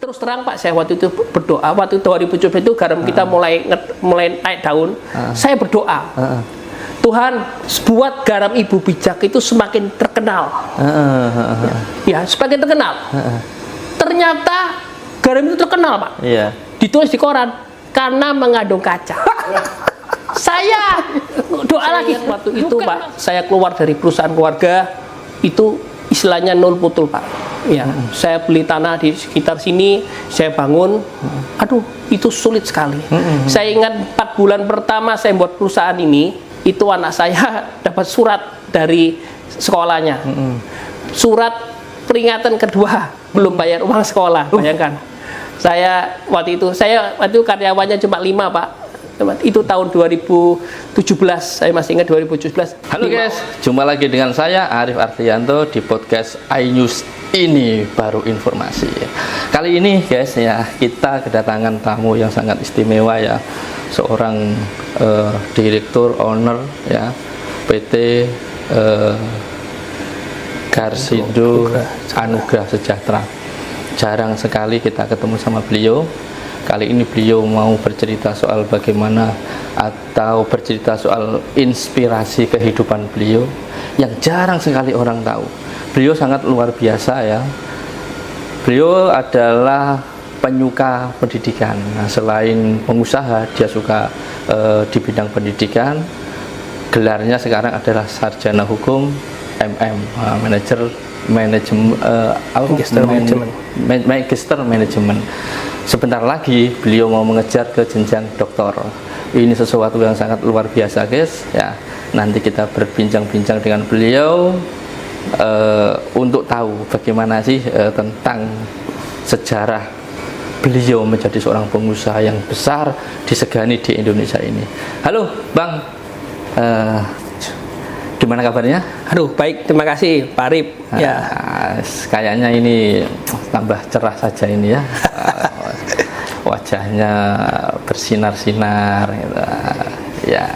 Terus terang Pak, saya waktu itu berdoa, waktu 2017 itu garam kita mulai naik daun, saya berdoa, Tuhan buat garam Ibu Bijak itu semakin terkenal, ya semakin terkenal. Ternyata garam itu terkenal Pak, ditulis di koran karena mengandung kaca. Saya doa lagi waktu itu Pak, saya keluar dari perusahaan keluarga itu istilahnya nol putul Pak. Ya, saya beli tanah di sekitar sini, saya bangun. Aduh, itu sulit sekali. Saya ingat 4 bulan pertama saya buat perusahaan ini, itu anak saya dapat surat dari sekolahnya. Surat peringatan kedua, belum bayar uang sekolah. Bayangkan. Saya waktu itu karyawannya cuma 5 Pak. Itu tahun 2017, saya masih ingat 2017. Halo guys, jumpa lagi dengan saya Arif Ardianto di podcast iNews Ini Baru Informasi. Kali ini guys ya, kita kedatangan tamu yang sangat istimewa ya, seorang direktur owner ya PT Garsindo Anugrah Sejahtera. Jarang sekali kita ketemu sama beliau. Kali ini beliau mau bercerita soal bagaimana atau bercerita soal inspirasi kehidupan beliau yang jarang sekali orang tahu. Beliau sangat luar biasa ya. Beliau adalah penyuka pendidikan. Nah, selain pengusaha, dia suka di bidang pendidikan. Gelarnya sekarang adalah sarjana hukum Magister Manajemen. Sebentar lagi beliau mau mengejar ke jenjang doktor. Ini sesuatu yang sangat luar biasa guys ya. Nanti kita berbincang-bincang dengan beliau untuk tahu bagaimana sih tentang sejarah beliau menjadi seorang pengusaha yang besar disegani di Indonesia ini. Halo Bang, gimana kabarnya? Aduh, baik, terima kasih Pak Arif. Ya, kayaknya ini tambah cerah saja ini ya. Wajahnya bersinar-sinar gitu. Ya.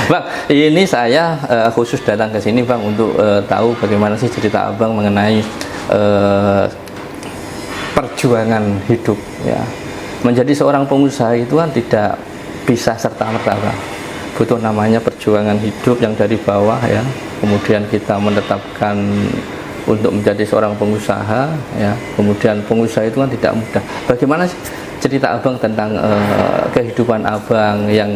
Bang, ini saya khusus datang ke sini Bang untuk tahu bagaimana sih cerita Abang mengenai perjuangan hidup ya. Menjadi seorang pengusaha itu kan tidak bisa serta-merta Bang. Butuh namanya perjuangan hidup yang dari bawah ya. Kemudian kita menetapkan untuk menjadi seorang pengusaha ya. Kemudian pengusaha itu kan tidak mudah. Bagaimana sih cerita Abang tentang kehidupan Abang yang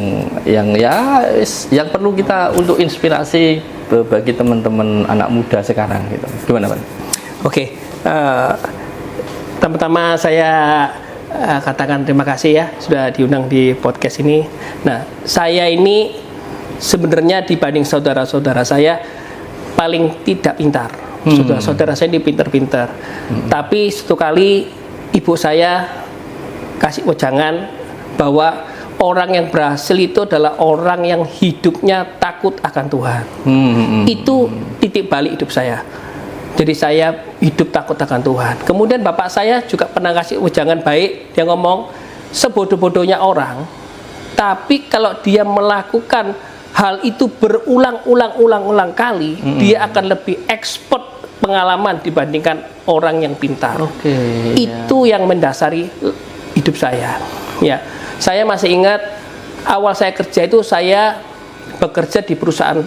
perlu kita untuk inspirasi bagi teman-teman anak muda sekarang gitu. Gimana Bang? Oke. Pertama saya katakan terima kasih ya sudah diundang di podcast ini. Nah, saya ini sebenarnya dibanding saudara-saudara saya paling tidak pintar. Saudara-saudara saya ini pintar-pintar. Tapi satu kali ibu saya kasih wejangan bahwa orang yang berhasil itu adalah orang yang hidupnya takut akan Tuhan. Itu titik balik hidup saya. Jadi saya hidup takut akan Tuhan. Kemudian bapak saya juga pernah kasih wejangan baik. Dia ngomong, sebodoh-bodohnya orang, tapi kalau dia melakukan hal itu berulang-ulang kali, dia akan lebih expert pengalaman dibandingkan orang yang pintar. Itu yang mendasari hidup saya. Ya, saya masih ingat awal saya kerja itu saya bekerja di perusahaan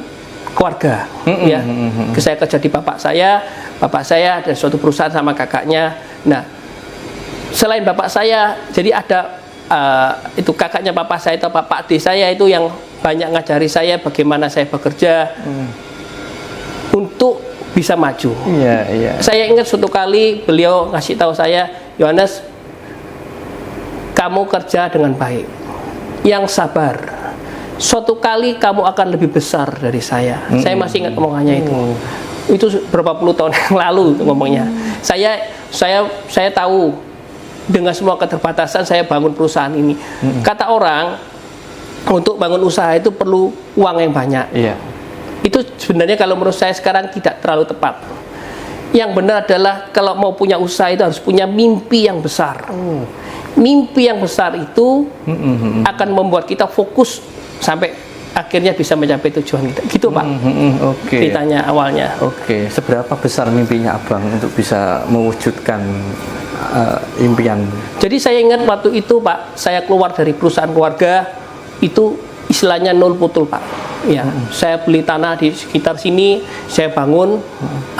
keluarga, ya. Saya kerja di bapak saya ada suatu perusahaan sama kakaknya. Nah, selain bapak saya, jadi ada itu kakaknya bapak saya atau bapak adik saya itu yang banyak ngajari saya bagaimana saya bekerja untuk bisa maju. Saya ingat suatu kali beliau ngasih tahu saya, Yohanes, kamu kerja dengan baik, yang sabar. Suatu kali kamu akan lebih besar dari saya. Saya masih ingat omongannya itu. Itu berapa puluh tahun yang lalu ngomongnya. Saya tahu dengan semua keterbatasan saya bangun perusahaan ini. Kata orang untuk bangun usaha itu perlu uang yang banyak. Itu sebenarnya kalau menurut saya sekarang tidak terlalu tepat. Yang benar adalah kalau mau punya usaha itu harus punya mimpi yang besar. Mimpi yang besar itu akan membuat kita fokus sampai akhirnya bisa mencapai tujuan kita. Gitu Pak. Ceritanya awalnya. Seberapa besar mimpinya Abang untuk bisa mewujudkan impian. Jadi saya ingat waktu itu Pak, saya keluar dari perusahaan keluarga itu istilahnya nol putul Pak. Ya, saya beli tanah di sekitar sini, saya bangun,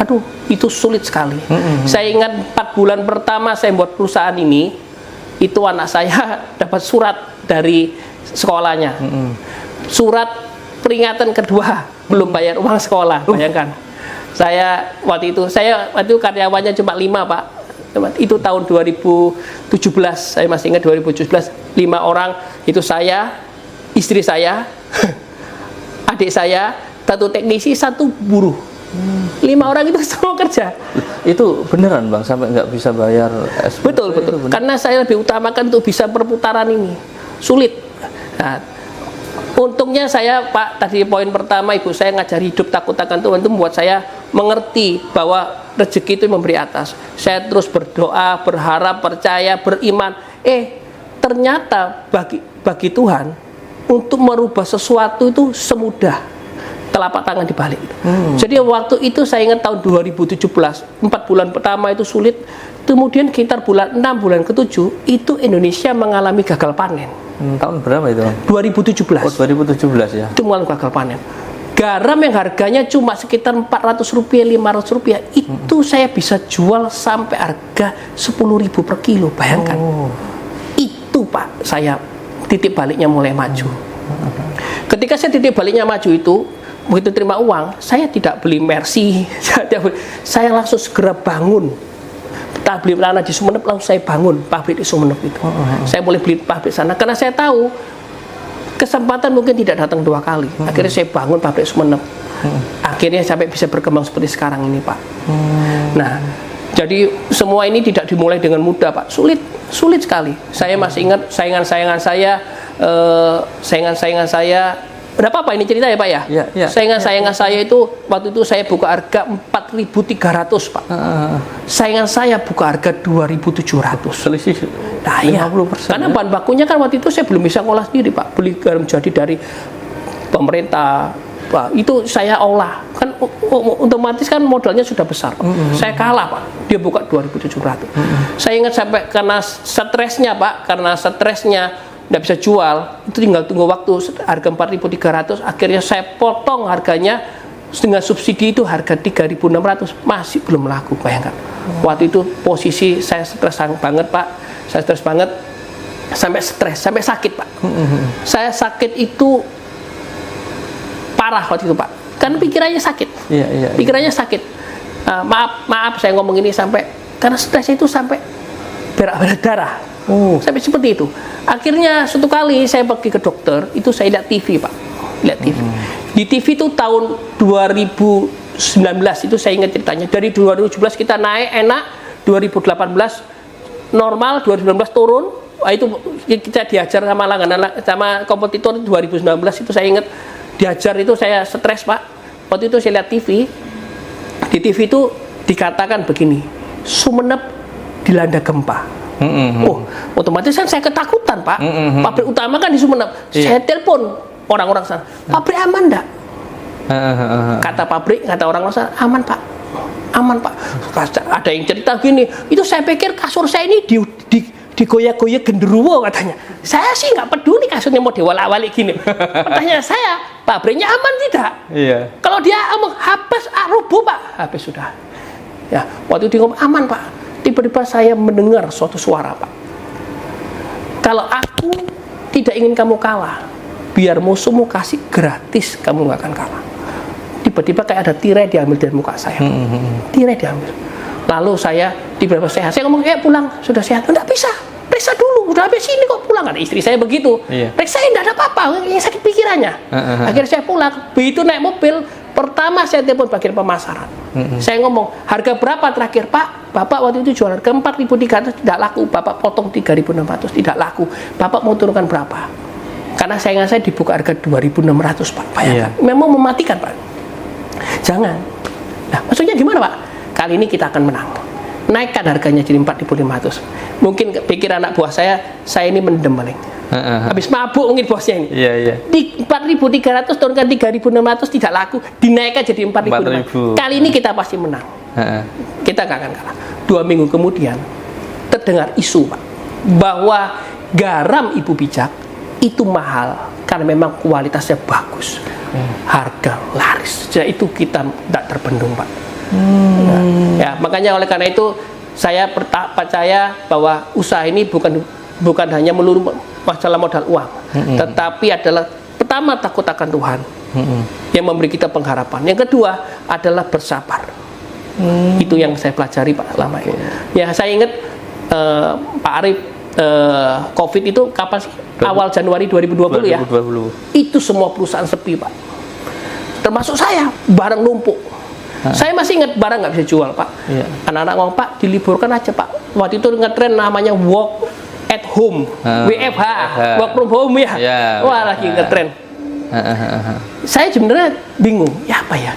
aduh itu sulit sekali. Saya ingat 4 bulan pertama saya buat perusahaan ini, itu anak saya dapat surat dari sekolahnya, surat peringatan kedua belum bayar uang sekolah, bayangkan. Saya waktu itu karyawannya cuma 5 Pak. Itu tahun 2017, saya masih ingat 2017, 5 orang, itu saya, istri saya, adik saya, 1 teknisi, 1 buruh. 5 orang itu semua kerja. Itu beneran Bang, sampai nggak bisa bayar SPP? Betul. Karena saya lebih utamakan untuk bisa perputaran ini. Sulit. Nah, untungnya saya Pak, tadi poin pertama Ibu saya ngajari hidup takut akan Tuhan, itu membuat saya mengerti bahwa rezeki itu memberi atas. Saya terus berdoa, berharap, percaya, beriman. Ternyata bagi Tuhan untuk merubah sesuatu itu semudah telapak tangan dibalik. Jadi waktu itu saya ingat tahun 2017, 4 bulan pertama itu sulit. Kemudian sekitar 6 bulan ke-7 itu Indonesia mengalami gagal panen. Tahun berapa itu? 2017. Oh, 2017 ya. Itu mengalami gagal panen. Garam yang harganya cuma sekitar 400 rupiah, 500 rupiah, itu saya bisa jual sampai harga 10.000 per kilo. Bayangkan. Itu Pak, saya titik baliknya mulai maju. Ketika saya titik baliknya maju itu, begitu terima uang, saya tidak beli Mercy, saya langsung segera bangun. Tak beli tanah di Sumeneb, langsung saya bangun pabrik di Sumeneb itu. Saya boleh beli pabrik sana karena saya tahu kesempatan mungkin tidak datang 2 kali. Akhirnya saya bangun pabrik Sumeneb. Akhirnya sampai bisa berkembang seperti sekarang ini Pak. Nah, jadi semua ini tidak dimulai dengan mudah Pak. Sulit sekali. Saya masih ingat saingan-saingan saya. Berapa Pak ini cerita ya Pak ya? Ya. Saingan saya itu waktu itu saya buka harga 4.300 Pak. Saingan saya buka harga 2.700. Selisih 50%. Karena bahan bakunya kan waktu itu saya belum bisa ngolah sendiri Pak. Beli garam jadi dari pemerintah. Pak, itu saya olah. Kan otomatis kan modalnya sudah besar. Saya kalah Pak. Dia buka 2.700. Saya ingat sampai karena stresnya Pak, nggak bisa jual, itu tinggal tunggu waktu harga 4.300, akhirnya saya potong harganya dengan subsidi itu harga 3.600, masih belum laku. Bayangkan waktu itu posisi saya stres banget Pak, sampai sakit Pak. Saya sakit itu parah waktu itu Pak, kan pikirannya sakit. Pikirannya sakit. Maaf saya ngomong ini sampai karena stres itu sampai berak darah. Sampai seperti itu. Akhirnya suatu kali saya pergi ke dokter, itu saya lihat TV Pak. Di TV itu tahun 2019 itu saya ingat ceritanya. Dari 2017 kita naik enak, 2018 normal, 2019 turun. Itu kita diajar sama langganan sama kompetitor 2019 itu saya ingat diajar itu saya stres Pak. Waktu itu saya lihat TV. Di TV itu dikatakan begini, Sumeneb dilanda gempa. Otomatis kan saya ketakutan Pak. Pabrik utama kan di Sumeneb. Saya telepon orang-orang sana, pabrik aman enggak? Kata pabrik, kata orang sana, aman Pak. Ada yang cerita gini, itu saya pikir kasur saya ini digoyak-goyak genderuwo katanya. Saya sih nggak peduli kasurnya mau diwalak-walik gini. Pertanyaan saya, pabriknya aman tidak? Kalau dia ngomong habis rubuh Pak, habis sudah. Ya, waktu dia ngomong aman Pak. Tiba-tiba saya mendengar suatu suara Pak. Kalau aku tidak ingin kamu kalah, biar musuhmu kasih gratis, kamu nggak akan kalah. Tiba-tiba kayak ada tirai diambil dari muka saya. Tirai diambil. Lalu saya tiba-tiba sehat. Saya ngomong, pulang, sudah sehat. Enggak bisa, periksa dulu, udah habis ini kok pulang. Ada istri saya begitu. Periksa, enggak ada apa-apa, yang sakit pikirannya. Akhirnya saya pulang. Begitu naik mobil, pertama saya telepon bagian pemasaran. Saya ngomong, harga berapa terakhir Pak? Bapak waktu itu jual harga 4.300 tidak laku. Bapak potong 3.600 tidak laku. Bapak mau turunkan berapa? Karena saingan saya dibuka harga 2.600 Pak. Bayangkan. Memang mematikan Pak. Jangan. Nah, maksudnya gimana Pak? Kali ini kita akan menang. Naikkan harganya jadi 4.500. Mungkin pikir anak buah saya ini mendem paling. Habis mabuk mungkin bosnya ini. Di 4.300 turunkan 3.600 tidak laku, dinaikkan jadi 4.500. Kali ini kita pasti menang. Kita nggak akan kalah. 2 minggu kemudian terdengar isu Pak, bahwa garam Ibu Bijak itu mahal karena memang kualitasnya bagus, harga laris. Jadi itu kita tidak terbendung Pak. Ya, makanya oleh karena itu saya percaya bahwa usaha ini bukan hanya melulu masalah modal uang, tetapi adalah pertama takut akan Tuhan yang memberi kita pengharapan. Yang kedua adalah bersabar. Itu yang saya pelajari Pak selama ini. Ya saya ingat Pak Arif, COVID itu kapan sih? Awal Januari 2020 ya. Itu semua perusahaan sepi Pak. Termasuk saya, barang numpuk. Saya masih ingat barang nggak bisa jual Pak. Anak-anak ngomong Pak diliburkan aja Pak. Waktu itu ngetren namanya work at home, WFH, work from home ya. Wah lagi ngetren. Saya sebenarnya bingung, ya apa ya?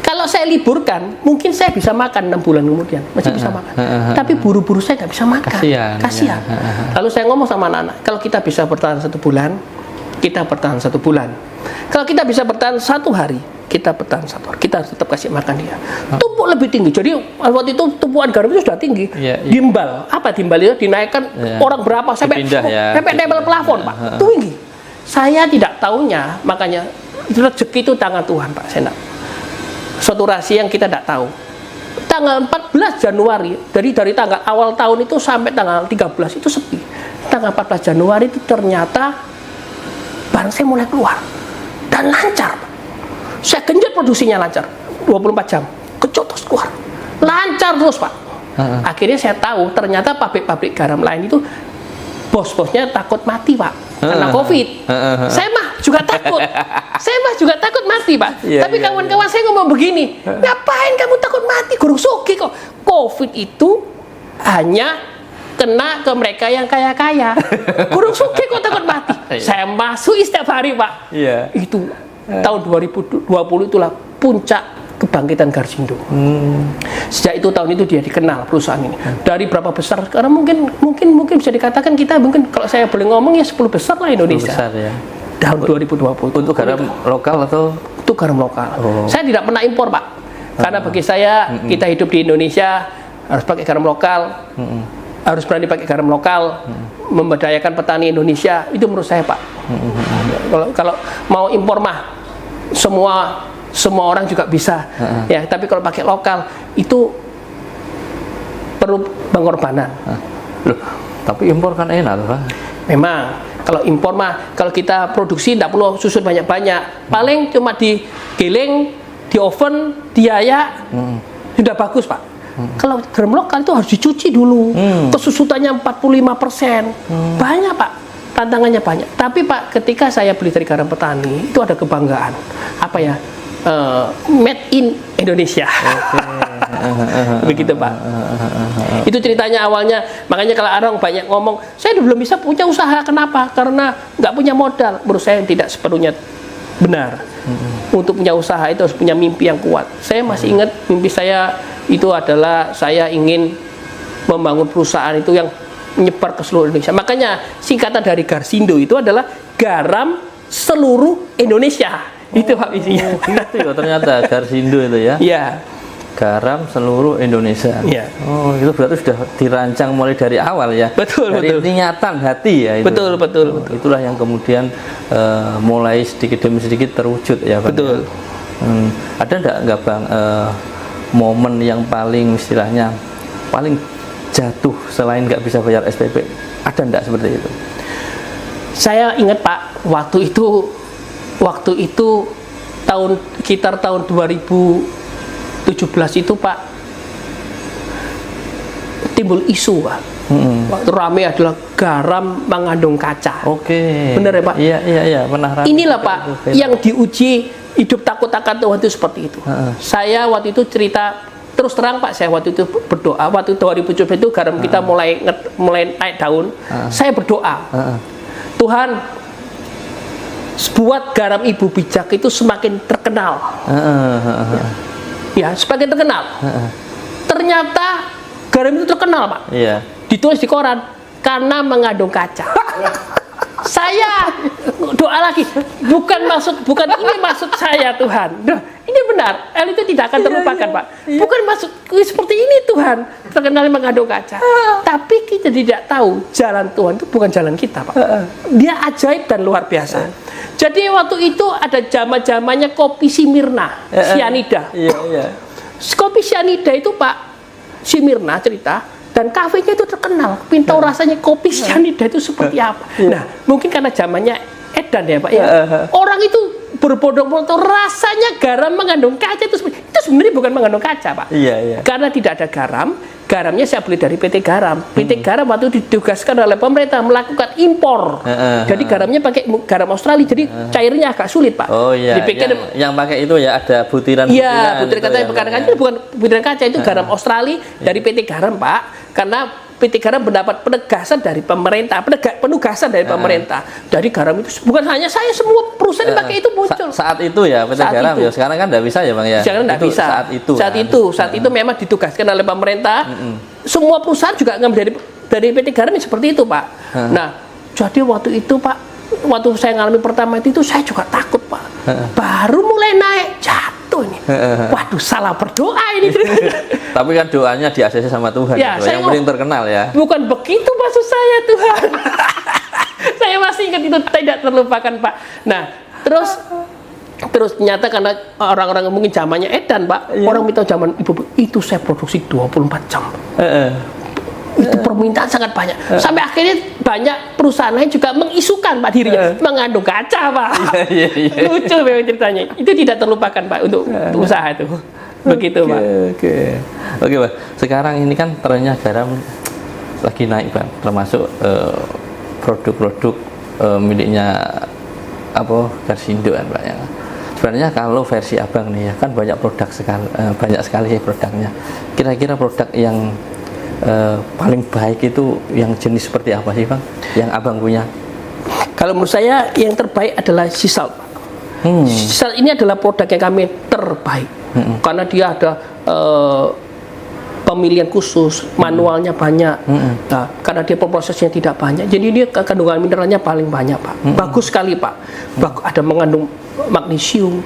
Kalau saya liburkan, mungkin saya bisa makan 6 bulan kemudian, masih bisa makan. Tapi buru-buru saya nggak bisa makan. Kasihan. Lalu saya ngomong sama anak-anak, kalau kita bisa bertahan 1 bulan, kita bertahan 1 bulan. Kalau kita bisa bertahan 1 hari, kita bertahan 1 hari. Kita harus tetap kasih makan dia. Tumpuk lebih tinggi. Jadi waktu itu tumpuan garam itu sudah tinggi. Dimbal. Apa dimbal itu? Dinaikkan orang berapa sampai nempel plafon Pak. Tinggi. Saya tidak tahunya, makanya itu rezeki itu tangan Tuhan Pak Senat. Suatu rahasia yang kita tidak tahu. Tanggal 14 Januari, dari tanggal awal tahun itu sampai tanggal 13 itu sepi. Tanggal 14 Januari itu ternyata barang saya mulai keluar dan lancar. Saya genjot produksinya lancar, 24 jam, kecot terus keluar, lancar terus Pak. Akhirnya saya tahu ternyata pabrik-pabrik garam lain itu bos-bosnya takut mati Pak karena COVID. Saya mah juga takut. Saya mah juga takut mati Pak. Tapi kawan-kawan saya ngomong begini, ngapain kamu takut mati? Gurung suki kok. COVID itu hanya kena ke mereka yang kaya-kaya. Gurung suki kok takut mati. Saya masuk setiap hari Pak. Itu tahun 2020 itulah puncak kebangkitan Garsindo. Sejak itu tahun itu dia dikenal perusahaan ini. Dari berapa besar? Karena mungkin bisa dikatakan kita mungkin kalau saya boleh ngomong ya 10 besar lah Indonesia. 10 besar ya. Tahun 2020. Untuk garam lokal atau? Untuk garam lokal. Saya tidak pernah impor Pak. Karena bagi saya kita hidup di Indonesia harus pakai garam lokal. Harus berani pakai garam lokal. Memberdayakan petani Indonesia itu menurut saya Pak. Kalau mau impor mah semua orang juga bisa, ya. Tapi kalau pakai lokal itu perlu pengorbanan. Loh, tapi impor kan enak, Pak. Memang kalau impor mah kalau kita produksi tidak perlu susun banyak-banyak, paling cuma digiling, di oven, diayak, sudah bagus Pak. Kalau garam lokal itu harus dicuci dulu, kesusutannya 45%, banyak Pak. Tantangannya banyak. Tapi Pak, ketika saya beli dari garam petani itu ada kebanggaan. Apa ya? Made in Indonesia. Begitu Pak. Itu ceritanya awalnya. Makanya kalau orang banyak ngomong, saya belum bisa punya usaha. Kenapa? Karena nggak punya modal. Menurut saya tidak sepenuhnya benar. Untuk punya usaha itu harus punya mimpi yang kuat. Saya masih ingat mimpi saya itu adalah saya ingin membangun perusahaan itu yang menyebar ke seluruh Indonesia. Makanya singkatan dari Garsindo itu adalah garam seluruh Indonesia. Itu Pak isinya. Gitu ya ternyata Garsindo itu ya. Iya. Garam seluruh Indonesia. Iya. Oh, itu berarti sudah dirancang mulai dari awal ya. Betul. Niatan hati ya itu. Betul. Itulah yang kemudian mulai sedikit demi sedikit terwujud ya Pak. Betul. Ada enggak Bang momen yang paling istilahnya paling jatuh selain nggak bisa bayar SPP? Ada enggak seperti itu? Saya ingat Pak, waktu itu sekitar tahun 2017 itu Pak timbul isu Pak. Waktu ramai adalah garam mengandung kaca. Benar ya Pak? Iya, pernah ramai. Inilah Pak yang diuji hidup takut akan Tuhan itu seperti itu. Saya waktu itu cerita terus terang Pak, saya waktu itu berdoa. Waktu 2017 itu garam kita mulai naik daun. Saya berdoa, Tuhan, buat garam Ibu Bijak itu semakin terkenal. Ya, semakin terkenal. Ternyata garam itu terkenal Pak. Ditulis di koran karena mengandung kaca. Saya doa lagi, bukan ini maksud saya Tuhan. Nah, ini benar, hal itu tidak akan terlupakan Pak. Bukan maksud seperti ini Tuhan, terkenal mengandung kaca. Tapi kita tidak tahu jalan Tuhan itu bukan jalan kita Pak. Dia ajaib dan luar biasa. Jadi waktu itu ada zaman-zamannya kopi Simirna, sianida. Kopi sianida itu Pak, Simirna cerita, dan kafenya itu terkenal, pintau rasanya kopi sianida itu seperti apa. Nah, mungkin karena zamannya edan ya Pak ya. Orang itu berbondong-bondong rasanya garam mengandung kaca itu sebenarnya bukan mengandung kaca Pak. Karena tidak ada garam, garamnya saya beli dari PT Garam. PT Garam waktu ditugaskan oleh pemerintah melakukan impor. Jadi garamnya pakai garam Australia, jadi cairnya agak sulit Pak. Dipikir yang pakai itu ya ada butiran. Iya, butiran kaca itu bukan butiran kaca, itu garam Australia dari PT Garam Pak. Karena PT Garam mendapat penegasan dari pemerintah, penugasan dari pemerintah. Dari garam itu bukan hanya saya, semua perusahaan pakai itu muncul. Saat itu ya PT Garam ya, sekarang kan tidak bisa ya Bang ya. Sekarang tidak bisa. Saat itu memang ditugaskan oleh pemerintah. Semua perusahaan juga ngambil dari PT Garam seperti itu Pak. Nah, jadi waktu itu Pak, waktu saya ngalami pertama itu saya juga takut Pak. Baru mulai naik jatuh ini. Waduh, salah berdoa ini. Tapi kan doanya di ACC sama Tuhan ya, yang paling terkenal ya. Bukan begitu maksud saya Tuhan. Saya masih ingat itu, tidak terlupakan Pak. Nah, terus ternyata karena orang-orang mungkin zamannya edan Pak, orang minta zaman ibu itu saya produksi 24 jam. Itu permintaan sangat banyak. Sampai akhirnya banyak perusahaan lain juga mengisukan Pak dirinya mengandung kaca Pak. Lucu memang ceritanya. Itu tidak terlupakan Pak untuk usaha itu. Begitu Pak. Oke Pak. Sekarang ini kan trennya garam lagi naik Pak, termasuk produk-produk miliknya Garsindo kan Pak ya. Sebenarnya kalau versi Abang nih ya kan banyak sekali produknya. Kira-kira produk yang paling baik itu yang jenis seperti apa sih Bang yang Abang punya? Kalau menurut saya yang terbaik adalah sea salt. Sea salt ini adalah produk yang kami terbaik karena dia ada pemilihan khusus, manualnya banyak. Nah, karena dia prosesnya tidak banyak, jadi dia kandungan mineralnya paling banyak Pak. Bagus sekali Pak. Ada mengandung magnesium,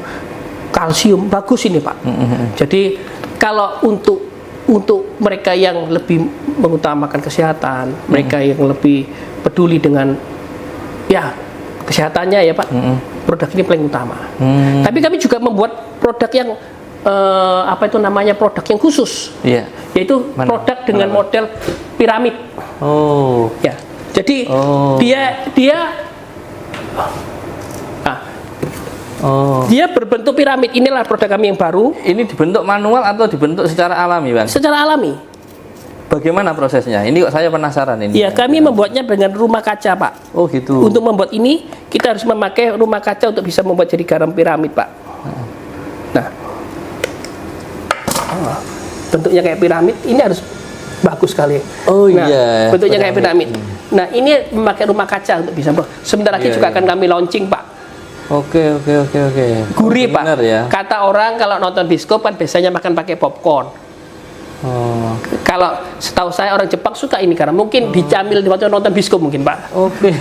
kalsium, bagus ini Pak. Jadi kalau untuk mereka yang lebih mengutamakan kesehatan, mereka yang lebih peduli dengan ya kesehatannya ya Pak, produk ini paling utama. Tapi kami juga membuat produk yang produk yang khusus, yaitu produk dengan model piramid. Ya, jadi dia berbentuk piramid. Inilah produk kami yang baru. Ini dibentuk manual atau dibentuk secara alami, Bang? Secara alami. Bagaimana prosesnya? Ini kok saya penasaran ini. Ya, kami membuatnya dengan rumah kaca, Pak. Oh, gitu. Untuk membuat ini, kita harus memakai rumah kaca untuk bisa membuat jadi garam piramid, Pak. Nah, bentuknya kayak piramid, ini harus bagus sekali. Iya. Bentuknya kayak piramid. Nah, ini memakai rumah kaca untuk bisa. Sebentar lagi juga akan kami launching, Pak. Oke. Gurih, Pak. Benar, ya? Kata orang kalau nonton bioskop kan biasanya makan pakai popcorn. Kalau setahu saya orang Jepang suka ini karena mungkin dicamil di waktu nonton bioskop mungkin, Pak. Oke.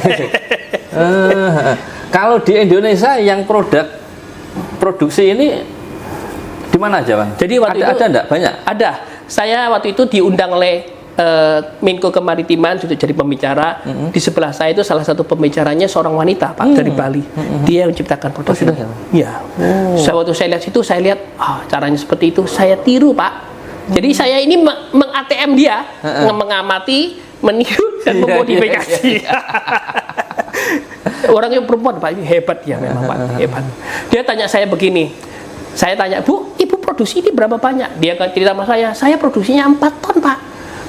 Kalau di Indonesia yang produksi ini di mana aja, Bang? Jadi waktu itu ada enggak? Banyak? Ada. Saya waktu itu diundang oleh Menko Kemaritiman untuk jadi pembicara. Di sebelah saya itu salah satu pembicaranya seorang wanita, Pak, dari Bali. Dia yang menciptakan produk ini. Iya. Waktu saya lihat situ, saya lihat caranya seperti itu, saya tiru, Pak. Jadi saya ini meng-ATM dia, mengamati, meniru dan memodifikasi. Orangnya perempuan, Pak, hebat ya memang, Pak, hebat. Dia tanya saya begini. Saya tanya, "Bu, Ibu produksi ini berapa banyak?" Dia cerita sama saya produksinya 4 ton, Pak.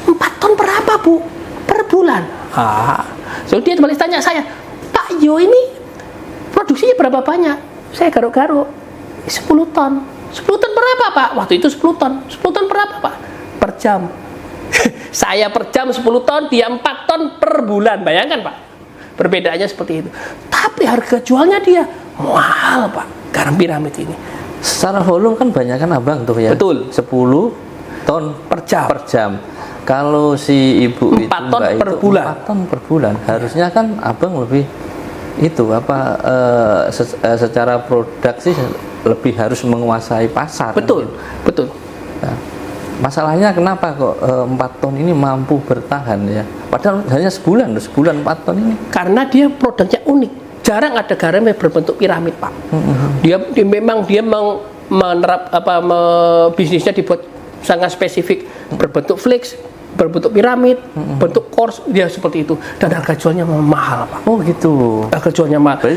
4 ton berapa, Bu? Per bulan. So dia balik tanya saya, "Pak Yo, ini produksinya berapa banyak?" Saya garuk-garuk, 10 ton. 10 ton berapa, Pak? Waktu itu 10 ton. 10 ton berapa, Pak? Per jam. Saya per jam 10 ton, dia 4 ton per bulan. Bayangkan, Pak. Perbedaannya seperti itu. Tapi harga jualnya dia mahal, Pak. Garam piramid ini. Secara volume kan banyak kan Abang tuh ya? Betul. 10 ton per jam. Kalau si ibu 4 ton per bulan. 4 ton per bulan. Harusnya kan Abang lebih itu apa secara produk sih lebih harus menguasai pasar. Betul, betul. Nah, masalahnya kenapa kok 4 ton ini mampu bertahan ya? Padahal hanya sebulan 4 ton ini. Karena dia produknya unik. Jarang ada garam yang berbentuk piramid, Pak. Memang dia menerap bisnisnya dibuat sangat spesifik, berbentuk flakes, berbentuk piramid, bentuk course, dia seperti itu, dan harga jualnya mahal, Pak. Oh gitu. Harga jualnya mahal.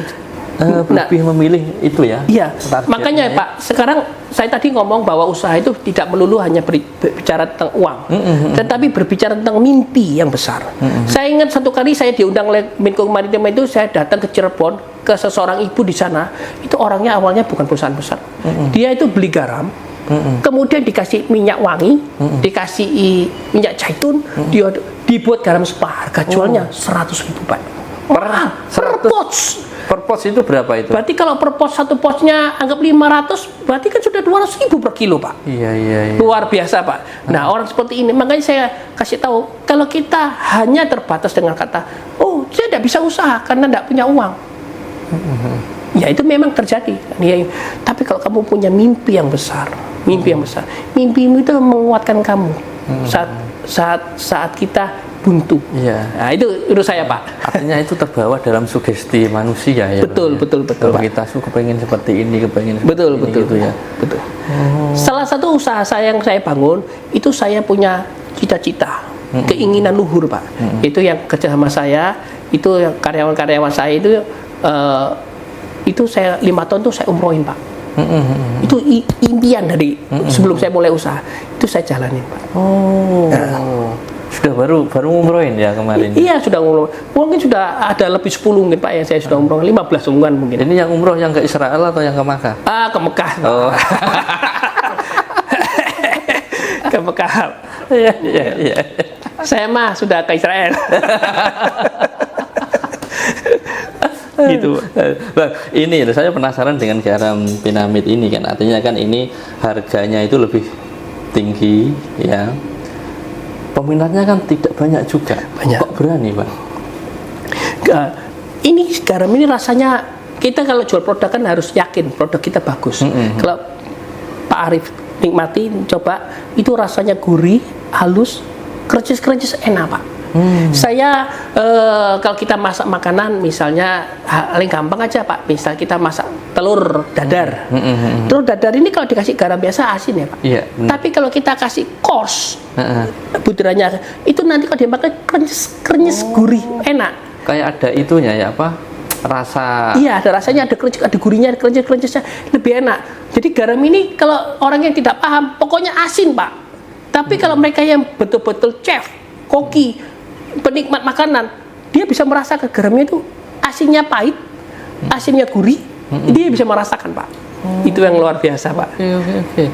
Lebih memilih itu ya. Iya. Makanya Pak, sekarang saya tadi ngomong bahwa usaha itu tidak melulu hanya berbicara tentang uang, tetapi berbicara tentang mimpi yang besar. Saya ingat satu kali saya diundang oleh Menko Maritim itu, saya datang ke Cirebon ke seseorang ibu di sana. Itu orangnya awalnya bukan perusahaan besar. Dia itu beli garam, kemudian dikasih minyak wangi, dikasih minyak zaitun, dia dibuat garam spa. Harga jualnya 100.000 Pak. Per pos itu berapa itu? Berarti kalau per pos, satu posnya anggap 500, berarti kan sudah 200.000 per kilo, Pak. Iya. Luar biasa, Pak. Nah, orang seperti ini, makanya saya kasih tahu, kalau kita hanya terbatas dengan kata, oh, saya tidak bisa usaha karena tidak punya uang. Ya, itu memang terjadi. Ya, tapi kalau kamu punya mimpi yang besar, mimpimu itu menguatkan kamu saat kita buntu. Iya. Nah, itu menurut saya, Pak. Artinya itu terbawa dalam sugesti manusia ya. Betul. Kalau kita kepengen seperti ini, betul. gitu ya. Betul. Salah satu usaha saya yang saya bangun itu saya punya cita-cita, keinginan luhur, Pak. Itu yang kerja sama saya, itu yang karyawan-karyawan saya itu saya 5 tahun tuh saya umrohin, Pak. Itu impian dari sebelum saya mulai usaha itu saya jalanin, Pak. Sudah baru umrohin ya kemarin? Iya, sudah umroh. Mungkin sudah ada lebih 10 mungkin, Pak, yang saya sudah umroh. 15 umrohan mungkin. Ini yang umroh yang ke Israel atau yang ke Makkah? Ke Mekah. Oh. Ke Mekah. Iya. Saya mah sudah ke Israel. Gitu. Bang, ini saya penasaran dengan garam piramid ini kan. Artinya kan ini harganya itu lebih tinggi ya. Peminatnya kan tidak banyak juga. Kok berani, Pak? Ini garam ini rasanya, kita kalau jual produk kan harus yakin produk kita bagus. Kalau Pak Arif nikmati, coba, itu rasanya gurih, halus, kerencis enak, Pak. Saya kalau kita masak makanan, misalnya paling gampang aja, Pak. Misal kita masak telur dadar. Telur dadar ini kalau dikasih garam biasa asin ya, Pak. Iya. Tapi kalau kita kasih coarse, butirannya itu nanti kalau dimakan krenyes gurih, enak. Kayak ada itunya ya, apa? Rasa. Iya, ada rasanya, ada krenyes, ada gurihnya, ada krenyesnya, lebih enak. Jadi garam ini kalau orang yang tidak paham, pokoknya asin, Pak. Tapi kalau mereka yang betul-betul chef, koki, penikmat makanan, dia bisa merasakan garamnya itu asinnya pahit, asinnya gurih, dia bisa merasakan, Pak. Itu yang luar biasa, Pak. Oke.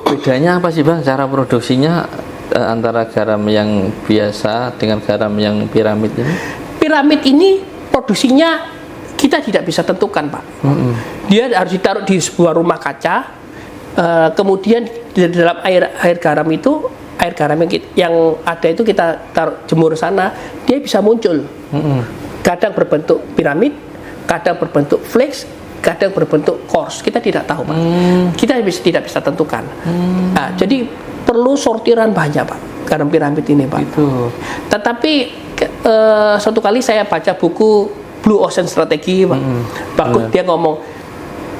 Bedanya apa sih, Bang, cara produksinya antara garam yang biasa dengan garam yang piramid ini? Piramid ini produksinya kita tidak bisa tentukan, Pak. Dia harus ditaruh di sebuah rumah kaca, kemudian di dalam air garam itu, air garam yang ada itu kita taruh jemur sana, dia bisa muncul. Kadang berbentuk piramid, kadang berbentuk flakes, kadang berbentuk coarse. Kita tidak tahu, Pak. Kita tidak bisa tentukan. Nah, jadi perlu sortiran banyak, Pak, garam piramid ini, Pak. Itu. Tetapi suatu kali saya baca buku Blue Ocean Strategy, Pak. Bagus, dia ngomong,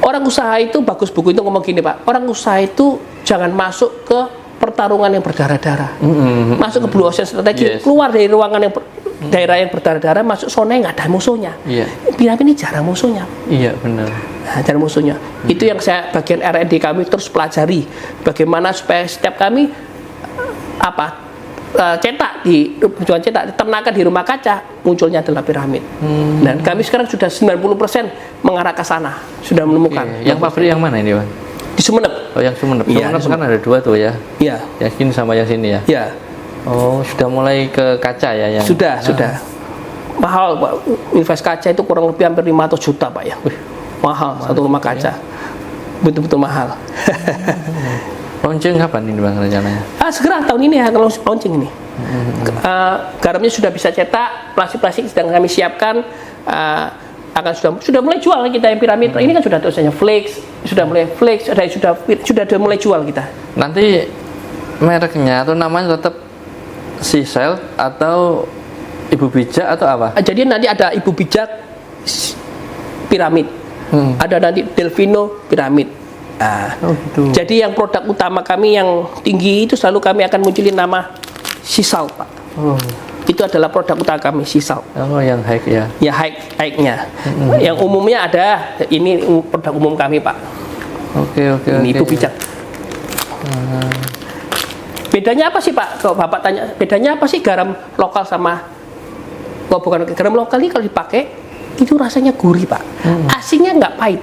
orang usaha itu, bagus buku itu ngomong gini, Pak. Orang usaha itu jangan masuk ke pertarungan yang berdarah-darah. Masuk ke Blue Ocean Strategy, keluar dari ruangan yang daerah yang berdarah-darah, masuk zona yang nggak ada musuhnya. Piramid ini jarang musuhnya. Iya, benar. Nah, jarang musuhnya. Itu yang saya bagian R&D kami terus pelajari, bagaimana supaya setiap kami cetak di tujuan cetak ternakan di rumah kaca munculnya adalah piramid. Dan kami sekarang sudah 90% mengarah ke sana, sudah menemukan. Yang pabrik yang mana ini, Bang? Di Sumeneb. Oh, yang Sumeneb. Iya, Sumeneb kan ada 2 tuh ya. Iya. Yang ini sama yang sini ya. Iya. Oh, sudah mulai ke kaca ya yang. Sudah. Mahal, Pak. Invest kaca itu kurang lebih hampir 500 juta, Pak, ya. Mahal satu rumah kaca. Betul-betul mahal. Launching kapan ini, Bang, rencananya? Segera tahun ini akan launching ini. Garamnya sudah bisa cetak, plastik sedang kami siapkan. akan sudah mulai jual kita yang piramid. Ini kan sudah tulisannya Flix, sudah mulai Flix, sudah mulai jual kita. Nanti mereknya atau namanya tetap Sisel atau Ibu Bijak atau apa? Jadi nanti ada Ibu Bijak piramid, ada nanti Delvino piramid. Gitu. Jadi yang produk utama kami yang tinggi itu selalu kami akan munculin nama Sisal, Pak. Itu adalah produk utama kami, Sisal. Oh, yang high ya? Ya, high-nya. Yang umumnya ada, ini produk umum kami, Pak. Oke. Ini Ibu Bijak. Bedanya apa sih, Pak? Kalau Bapak tanya, bedanya apa sih garam lokal sama... Kalau bukan garam lokal ini kalau dipakai, itu rasanya gurih, Pak. Asinnya nggak pahit.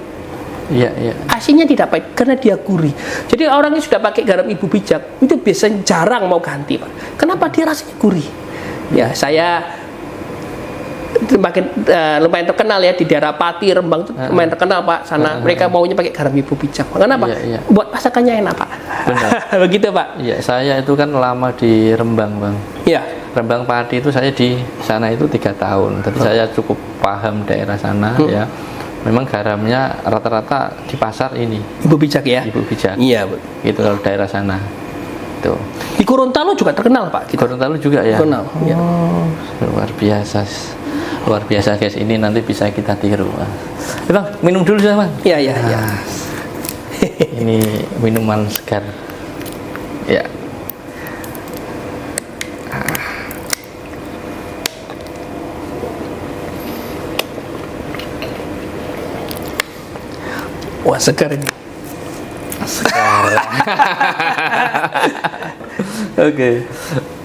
Iya. Asinnya tidak pahit, karena dia gurih. Jadi orang yang sudah pakai garam Ibu Bijak, itu biasanya jarang mau ganti, Pak. Kenapa? Dia rasanya gurih. Ya, saya lumayan terkenal ya di daerah Pati, Rembang itu lumayan terkenal, Pak. Sana mereka maunya pakai garam Ibu Bijak. Kenapa? Iya. Buat masakannya enak, Pak. Begitu, Pak. Iya, saya itu kan lama di Rembang, Bang. Iya. Rembang Pati itu saya di sana itu 3 tahun. Jadi saya cukup paham daerah sana ya. Memang garamnya rata-rata di pasar ini. Ibu Bijak ya. Ibu Bijak. Iya, Bu. Gitu kalau daerah sana. Tuh. Di Gorontalo juga terkenal, Pak. Gorontalo juga ya. Terkenal. Ya. Luar biasa. Luar biasa, guys. Ini nanti bisa kita tiru. Bang, minum dulu ya, Bang. Iya. Ini minuman segar. Ya. Wah, segar ini. Oke.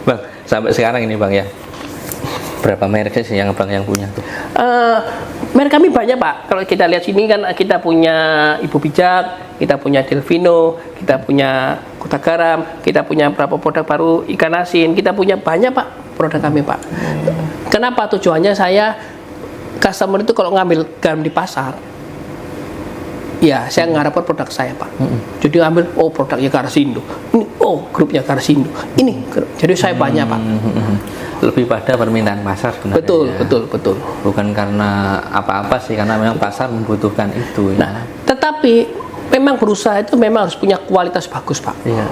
Bang, sampai sekarang ini, Bang ya. Berapa merek sih yang Bang yang punya tuh? Merek kami banyak, Pak. Kalau kita lihat sini kan kita punya Ibu Bijak, kita punya Delvino, kita punya Kota Garam, kita punya beberapa produk baru ikan asin, kita punya banyak, Pak, produk kami, Pak. Kenapa? Tujuannya saya customer itu kalau ngambil garam di pasar, ya, saya mengharapkan produk saya, Pak. Jadi ambil, oh produknya Garasindo, ini, oh grupnya Garasindo, ini. Jadi saya banyak, Pak. Lebih pada permintaan pasar sebenarnya. Betul. Bukan karena apa-apa sih, karena memang pasar membutuhkan itu. Ya. Nah, tetapi memang berusaha itu memang harus punya kualitas bagus, Pak. Iya.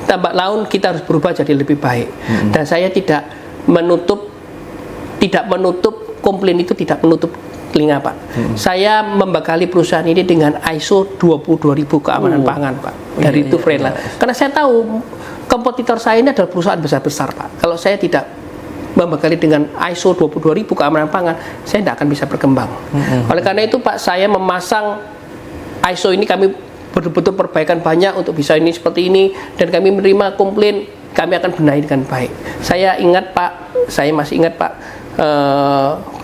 Tambah laun kita harus berubah jadi lebih baik. Dan saya tidak menutup komplain itu, tidak menutup telinga, Pak. Saya membekali perusahaan ini dengan ISO 22000 keamanan pangan, Pak. Dari itu Freeland. Karena saya tahu kompetitor saya ini adalah perusahaan besar-besar, Pak. Kalau saya tidak membekali dengan ISO 22000 keamanan pangan, saya tidak akan bisa berkembang. Oleh karena itu, Pak, saya memasang ISO ini, kami betul-betul perbaikan banyak untuk bisa ini seperti ini, dan kami menerima komplain, kami akan benahi dengan baik. Saya masih ingat, Pak,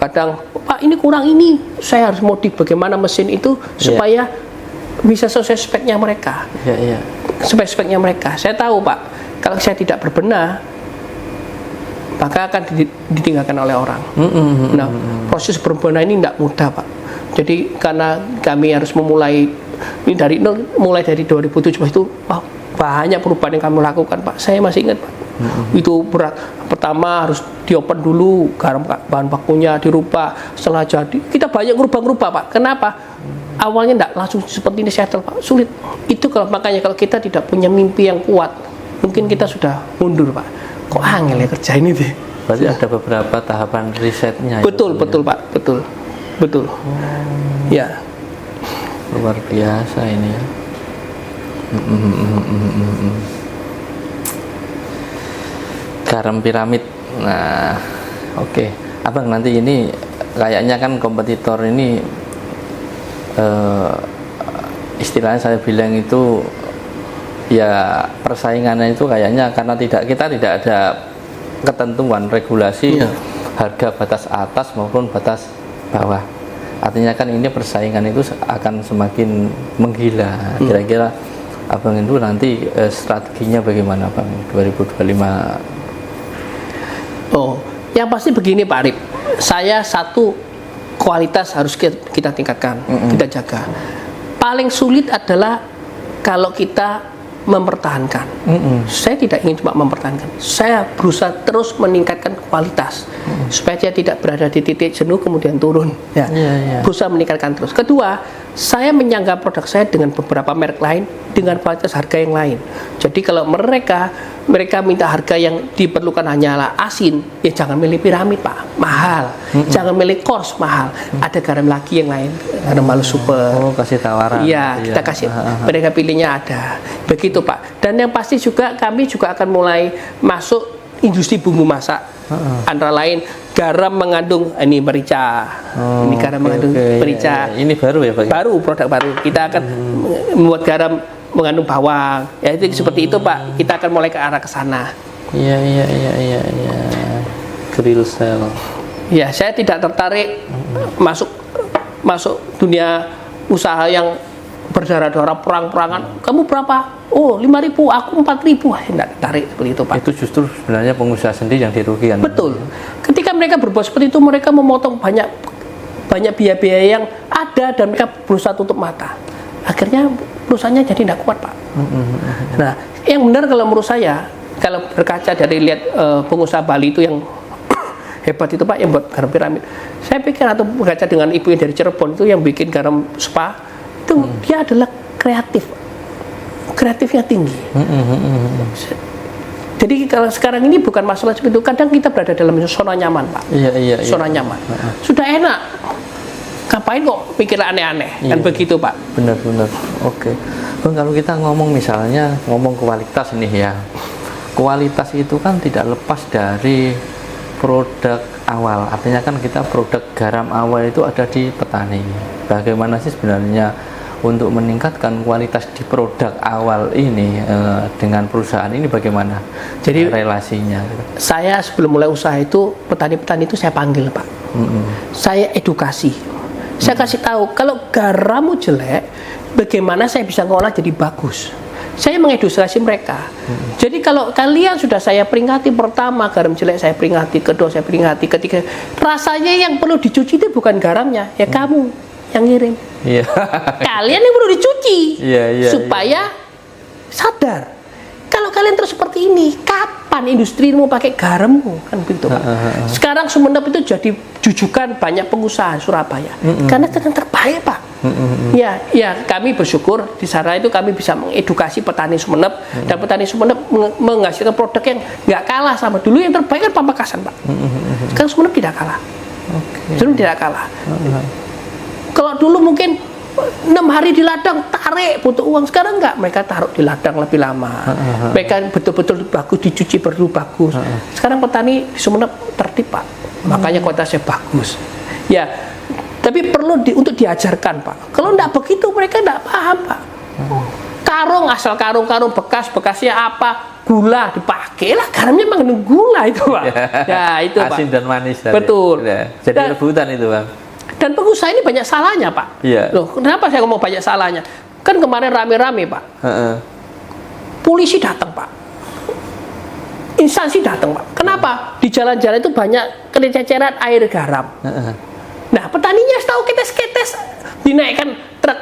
kadang, Pak, ini kurang ini, saya harus modif bagaimana mesin itu supaya bisa sesuai speknya mereka. Spek-speknya mereka. Saya tahu, Pak, kalau saya tidak berbenah, maka akan ditinggalkan oleh orang. Nah, proses berbenah ini tidak mudah, Pak. Jadi karena kami harus memulai ini dari nol, mulai dari 2017 itu, banyak perubahan yang kami lakukan, Pak. Saya masih ingat, Pak. Itu berat. Pertama harus diopen dulu, garam bahan bakunya dirubah. Setelah jadi, kita banyak ngerubah-ngerubah, Pak. Kenapa? Awalnya tidak langsung seperti ini settle, Pak. Sulit. Itu makanya kalau kita tidak punya mimpi yang kuat, mungkin kita sudah mundur, Pak. Kok angel ya kerja ini deh. Berarti ada beberapa tahapan risetnya. Betul, Pak. Betul. Ya. Luar biasa ini ya. Garam piramid. Nah, oke. Abang, nanti ini kayaknya kan kompetitor ini istilahnya saya bilang itu ya persaingannya itu kayaknya karena kita tidak ada ketentuan regulasi harga batas atas maupun batas bawah. Artinya kan ini persaingan itu akan semakin menggila. Kira-kira Abang itu nanti strateginya bagaimana, Bang, 2025? Oh, yang pasti begini, Pak Arif. Saya satu, kualitas harus kita tingkatkan, kita jaga. Paling sulit adalah kalau kita mempertahankan. Saya tidak ingin cuma mempertahankan. Saya berusaha terus meningkatkan kualitas supaya dia tidak berada di titik jenuh kemudian turun. Ya. Berusaha meningkatkan terus. Kedua, saya menyangga produk saya dengan beberapa merek lain dengan kualitas harga yang lain. Jadi kalau mereka minta harga yang diperlukan hanyalah asin, ya jangan milih piramid Pak, mahal. Jangan milih kors, mahal. Ada garam lagi yang lain, garam halus super. Oh, kasih tawaran. Iya, kita kasih. Mereka pilihnya ada. Begitu Pak. Dan yang pasti juga kami juga akan mulai masuk industri bumbu masak. Antara lain garam mengandung ini merica. Ini garam mengandung merica. Ini baru ya Pak? Baru, produk baru. Kita akan membuat garam mengandung bawang. Ya itu seperti itu Pak. Kita akan mulai ke arah ke sana. Iya. Grill cell. Ya, saya tidak tertarik masuk dunia usaha yang berdarah-darah perang-perangan. Kamu berapa? Oh, 5.000, aku 4.000. Tidak tertarik seperti itu Pak. Itu justru sebenarnya pengusaha sendiri yang dirugikan. Betul. Ketika mereka berbuat seperti itu, mereka memotong banyak biaya-biaya yang ada dan mereka berusaha tutup mata. Akhirnya perusahaannya jadi tidak kuat Pak. Nah, yang benar kalau menurut saya, kalau berkaca dari lihat pengusaha Bali itu yang hebat itu Pak, yang buat garam piramid. Saya pikir atau berkaca dengan ibu yang dari Cirebon itu yang bikin garam spa, itu dia adalah kreatifnya tinggi. Jadi kalau sekarang ini bukan masalah seperti itu, kadang kita berada dalam zona nyaman Pak. Iya. Zona nyaman. Sudah enak. Ngapain kok pikir aneh-aneh? Kan begitu Pak. Benar. Oke. Bang, kalau kita ngomong kualitas ini ya. Kualitas itu kan tidak lepas dari produk awal. Artinya kan kita produk garam awal itu ada di petani. Bagaimana sih sebenarnya untuk meningkatkan kualitas di produk awal ini dengan perusahaan ini, bagaimana jadi relasinya? Saya sebelum mulai usaha itu, petani-petani itu saya panggil Pak. Saya edukasi. Saya kasih tahu kalau garammu jelek, bagaimana saya bisa ngolah jadi bagus. Saya mengedukasi mereka. Jadi kalau kalian sudah saya peringati, pertama garam jelek saya peringati, kedua saya peringati, ketiga rasanya yang perlu dicuci itu bukan garamnya, ya kamu yang ngirim. Kalian yang perlu dicuci supaya sadar. Kalau kalian terus seperti ini, kapan industri mau pakai garammu? Kan begitu Pak. Sekarang Sumeneb itu jadi jujukan banyak pengusaha Surabaya karena sedang terbaik Pak. Ya, kami bersyukur di sana itu kami bisa mengedukasi petani Sumeneb dan petani Sumeneb menghasilkan produk yang nggak kalah sama dulu. Yang terbaik kan Pamekasan Pak. Sekarang Sumeneb tidak kalah. Sumeneb tidak kalah. Kalau dulu mungkin 6 hari di ladang tarik butuh uang, sekarang enggak, mereka taruh di ladang lebih lama. Mereka betul-betul bagus, dicuci perlu bagus. Sekarang petani di Sumeneb tertib Pak, makanya kualitasnya bagus. Ya, tapi perlu untuk diajarkan Pak. Kalau enggak begitu mereka enggak paham Pak. Karung asal karung bekasnya apa, gula dipakai lah, garamnya mengandung gula itu Pak. Ya itu Pak. Asin dan manis. Betul. Jadi rebutan itu Bang. Dan pengusaha ini banyak salahnya Pak. Loh, kenapa saya ngomong banyak salahnya? Kan kemarin rame-rame Pak. Polisi datang Pak. Instansi datang Pak. Kenapa? Di jalan-jalan itu banyak kececeran air garam. Nah, petaninya tahu ketes-ketes dinaikkan truk.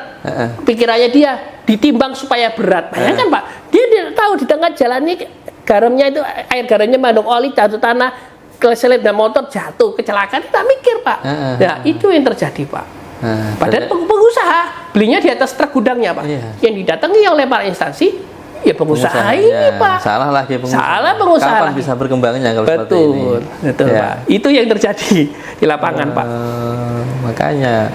Pikirannya dia ditimbang supaya berat. Bayangkan Pak, dia tahu di tengah jalan ini garamnya itu air garamnya mengandung oli, jatuh tanah, keselip dan motor jatuh, kecelakaan, tidak mikir Pak. Nah, itu yang terjadi Pak. Padahal pengusaha belinya di atas truk gudangnya Pak. Yang didatangi oleh para instansi, ya pengusaha ini Pak. Salah lagi pengusaha. Salah pengusaha. Kapan bisa berkembangnya kalau seperti ini? Betul Pak. Itu yang terjadi di lapangan Pak. Makanya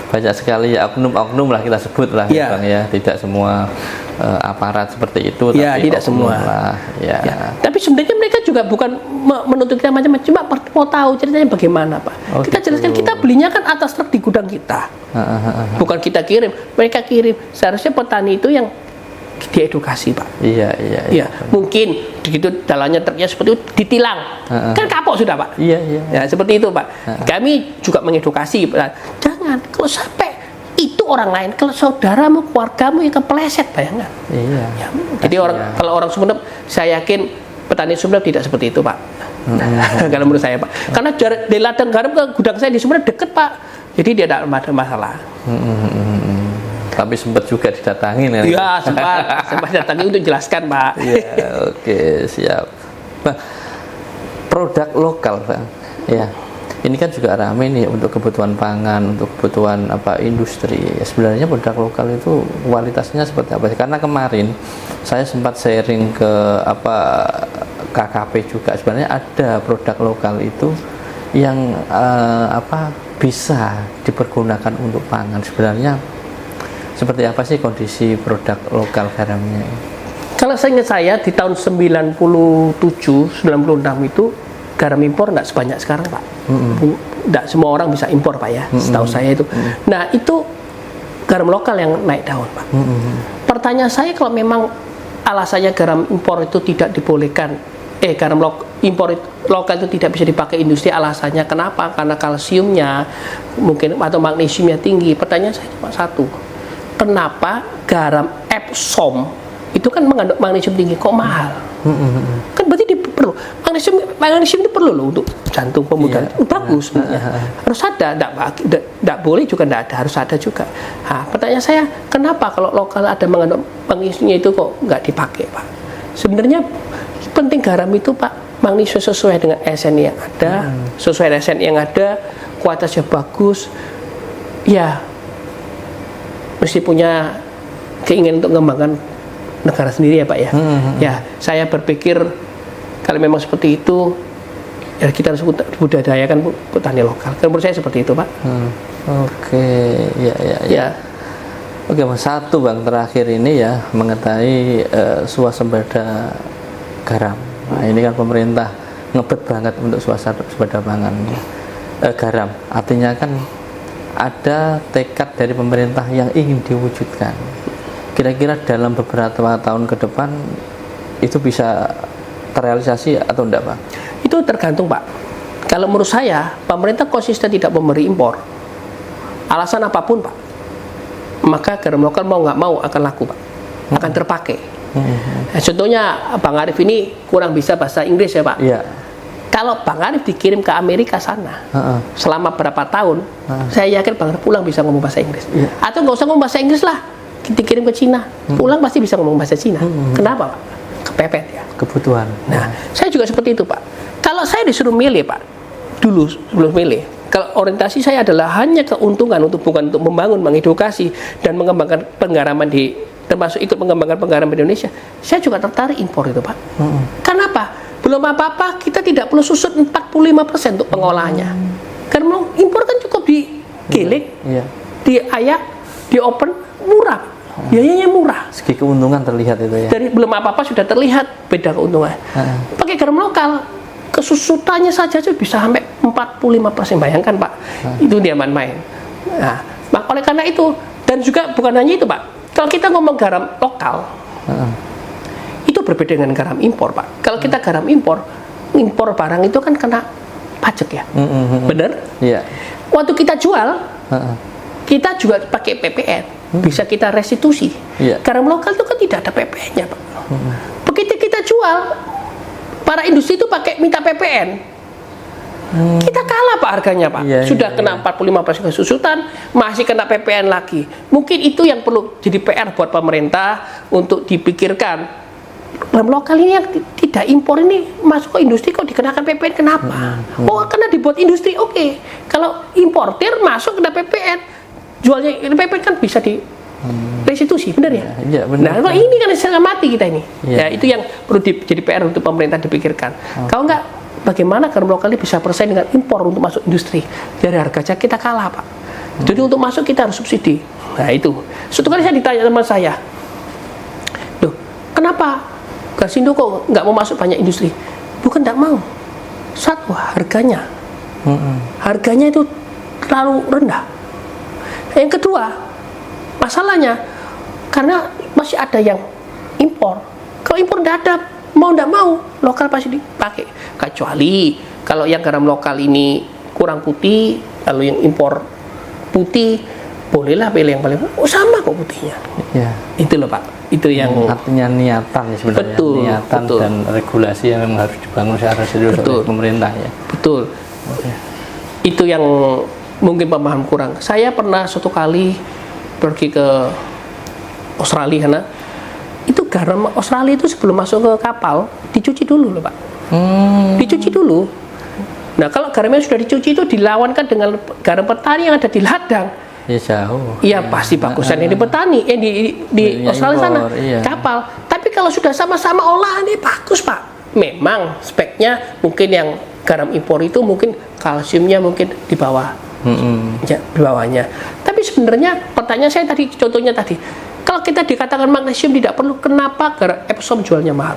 banyak sekali ya oknum-oknum lah kita sebut lah Bang ya. Tidak semua aparat seperti itu, tapi tidak semua lah, Tapi sebenarnya mereka juga bukan menuntut kita macam-macam, cuma mau tahu ceritanya bagaimana Pak. Kita jelaskan, kita belinya kan atas truk di gudang kita, bukan kita kirim, mereka kirim. Seharusnya petani itu yang diedukasi Pak. Iya. Mungkin begitu jalannya truknya seperti itu ditilang, kan kapok sudah Pak. Ya seperti itu Pak. Kami juga mengedukasi, jangan kalau sampai itu orang lain, kalau saudaramu, keluargamu yang kepleset, bayangkan. Jadi kalau orang Sumeneb, saya yakin petani Sumeneb tidak seperti itu Pak. Kalau menurut saya Pak, karena jarak di ladang garam ke gudang saya di Sumeneb deket Pak, jadi dia tidak ada masalah. Tapi sempat juga didatangi ya. Iya, sempat datangi untuk jelaskan, Pak. Iya, oke, siap. Nah, produk lokal, Bang. Ya. Ini kan juga ramai nih untuk kebutuhan pangan, untuk kebutuhan industri. Sebenarnya produk lokal itu kualitasnya seperti apa sih? Karena kemarin saya sempat sharing ke KKP juga. Sebenarnya ada produk lokal itu yang bisa dipergunakan untuk pangan. Sebenarnya seperti apa sih kondisi produk lokal garamnya? Kalau saya di tahun 97, 96 itu garam impor nggak sebanyak sekarang, Pak. Nggak semua orang bisa impor, Pak, ya. Setahu saya itu. Nah, itu garam lokal yang naik daun, Pak. Pertanyaan saya, kalau memang alasannya garam impor itu tidak dibolehkan, impor lokal itu tidak bisa dipakai industri, alasannya kenapa? Karena kalsiumnya mungkin atau magnesiumnya tinggi. Pertanyaan saya cuma satu, kenapa garam Epsom itu kan mengandung magnesium tinggi kok mahal? Kan berarti perlu magnesium itu perlu loh untuk jantung pemuda. Bagus sebenarnya. Harus ada, tidak boleh juga tidak ada, harus ada juga. Nah, pertanyaan saya, kenapa kalau lokal ada mengandung magnesiumnya itu kok nggak dipakai, Pak? Sebenarnya penting garam itu, Pak, magnesium sesuai dengan SN yang ada, sesuai SN yang ada, kualitasnya bagus. Ya, mesti punya keinginan untuk mengembangkan negara sendiri ya, Pak, ya. Ya, saya berpikir kalau memang seperti itu, ya kita harus budayakan petani lokal. Menurut saya seperti itu, Pak. Oke, ya. Oke, Mas, satu, Bang, terakhir ini ya mengenai swasembada garam. Nah, ini kan pemerintah ngebet banget untuk swasembada pangan garam. Artinya kan ada tekad dari pemerintah yang ingin diwujudkan. Kira-kira dalam beberapa tahun ke depan itu bisa terrealisasi atau enggak, Pak? Itu tergantung, Pak. Kalau menurut saya, pemerintah konsisten tidak memberi impor, alasan apapun, Pak, maka garam lokal mau nggak mau akan laku, Pak, akan terpakai. Nah, contohnya Bang Arif ini kurang bisa bahasa Inggris ya, Pak. Iya. Kalau Bang Arif dikirim ke Amerika sana selama berapa tahun, saya yakin Bang Arif pulang bisa ngomong bahasa Inggris. Atau nggak usah ngomong bahasa Inggris lah, dikirim ke Cina, pulang pasti bisa ngomong bahasa Cina. Kenapa, Pak? Kepepet ya. Kebutuhan. Nah, saya juga seperti itu, Pak. Kalau saya disuruh milih, Pak, dulu sebelum milih, kalau orientasi saya adalah hanya keuntungan bukan untuk membangun, mengedukasi dan mengembangkan penggaraman termasuk ikut mengembangkan penggaraman di Indonesia, saya juga tertarik impor itu, Pak. Kenapa? Belum apa-apa, kita tidak perlu susut 45% untuk pengolahannya. Karena impor kan cukup digiling, diayak, diopen, murah. Biayanya murah. Segi keuntungan terlihat itu ya. Dari belum apa-apa sudah terlihat beda keuntungan. Pakai garam lokal, kesusutannya saja bisa sampai 45%. Bayangkan, Pak, itu dia main-main. Nah, oleh karena itu, dan juga bukan hanya itu, Pak. Kalau kita ngomong garam lokal, itu berbeda dengan garam impor, Pak. Kalau kita garam impor barang itu kan kena pajak ya, benar? Iya. Waktu kita jual, kita juga pakai PPN, bisa kita restitusi. Garam lokal itu kan tidak ada PPN-nya, Pak. Begitu kita jual, para industri itu minta PPN. Kita kalah, Pak, harganya, Pak. Sudah kena 45% kesusutan, masih kena PPN lagi. Mungkin itu yang perlu jadi PR buat pemerintah untuk dipikirkan. Garam lokal ini yang tidak impor ini masuk ke industri kok dikenakan PPN, kenapa? Oh, karena dibuat industri, oke. Kalau importir masuk kena PPN, jualnya PPN kan bisa di restitusi, benar ya? Benar. Nah, ini kan setengah mati kita ini. Ya, itu yang perlu jadi PR untuk pemerintah dipikirkan. Kalau enggak, bagaimana garam lokal ini bisa bersaing dengan impor untuk masuk industri? Dari harganya kita kalah, Pak. Jadi untuk masuk kita harus subsidi. Nah, itu. Suatu kali saya ditanya teman saya, loh, kenapa Garsindo kok nggak mau masuk banyak industri? Bukan nggak mau. Satu, harganya. Harganya itu terlalu rendah. Yang kedua, masalahnya karena masih ada yang impor. Kalau impor nggak ada, mau nggak mau, lokal pasti dipakai. Kecuali kalau yang garam lokal ini kurang putih, lalu yang impor putih, bolehlah pilih yang paling sama kok putihnya. Itu loh, Pak. Itu yang artinya niatan sebenarnya. Niatan dan regulasi yang memang harus dibangun secara serius oleh pemerintah ya. Betul. Itu yang mungkin pemahaman kurang. Saya pernah suatu kali pergi ke Australia sana, itu garam Australia itu sebelum masuk ke kapal dicuci dulu loh Pak. Dicuci dulu. Nah kalau garamnya sudah dicuci itu dilawankan dengan garam petani yang ada di ladang. Ya jauh. Iya pasti bagusan ini petani di Australia sana iya. kapal. Tapi kalau sudah sama-sama olahan ini bagus Pak. Memang speknya mungkin yang garam impor itu mungkin kalsiumnya mungkin di bawah, ya, di bawahnya. Tapi sebenarnya pertanyaan saya tadi, contohnya tadi, kalau kita dikatakan magnesium tidak perlu, kenapa garam Epsom jualnya mahal?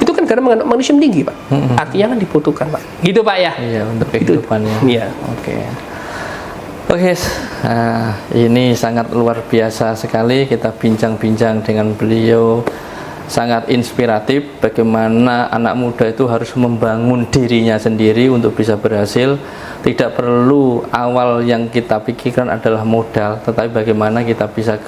Itu kan garam mengandung magnesium tinggi Pak. Artinya kan dibutuhkan Pak. Gitu Pak ya? Iya untuk kehidupannya. Iya. Oke, ini sangat luar biasa sekali kita bincang-bincang dengan beliau, sangat inspiratif bagaimana anak muda itu harus membangun dirinya sendiri untuk bisa berhasil. Tidak perlu awal yang kita pikirkan adalah modal, tetapi bagaimana kita bisa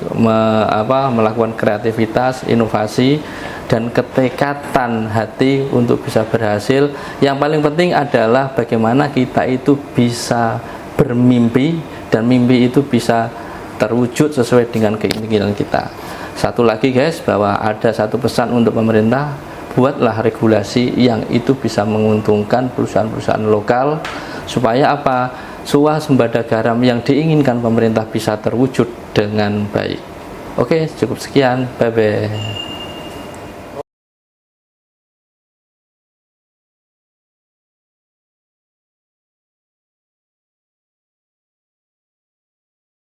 melakukan kreativitas, inovasi, dan ketekatan hati untuk bisa berhasil. Yang paling penting adalah bagaimana kita itu bisa bermimpi dan mimpi itu bisa terwujud sesuai dengan keinginan kita. Satu lagi guys, bahwa ada satu pesan untuk pemerintah, buatlah regulasi yang itu bisa menguntungkan perusahaan-perusahaan lokal supaya apa? Swasembada garam yang diinginkan pemerintah bisa terwujud dengan baik. Oke, cukup sekian. Bye bye.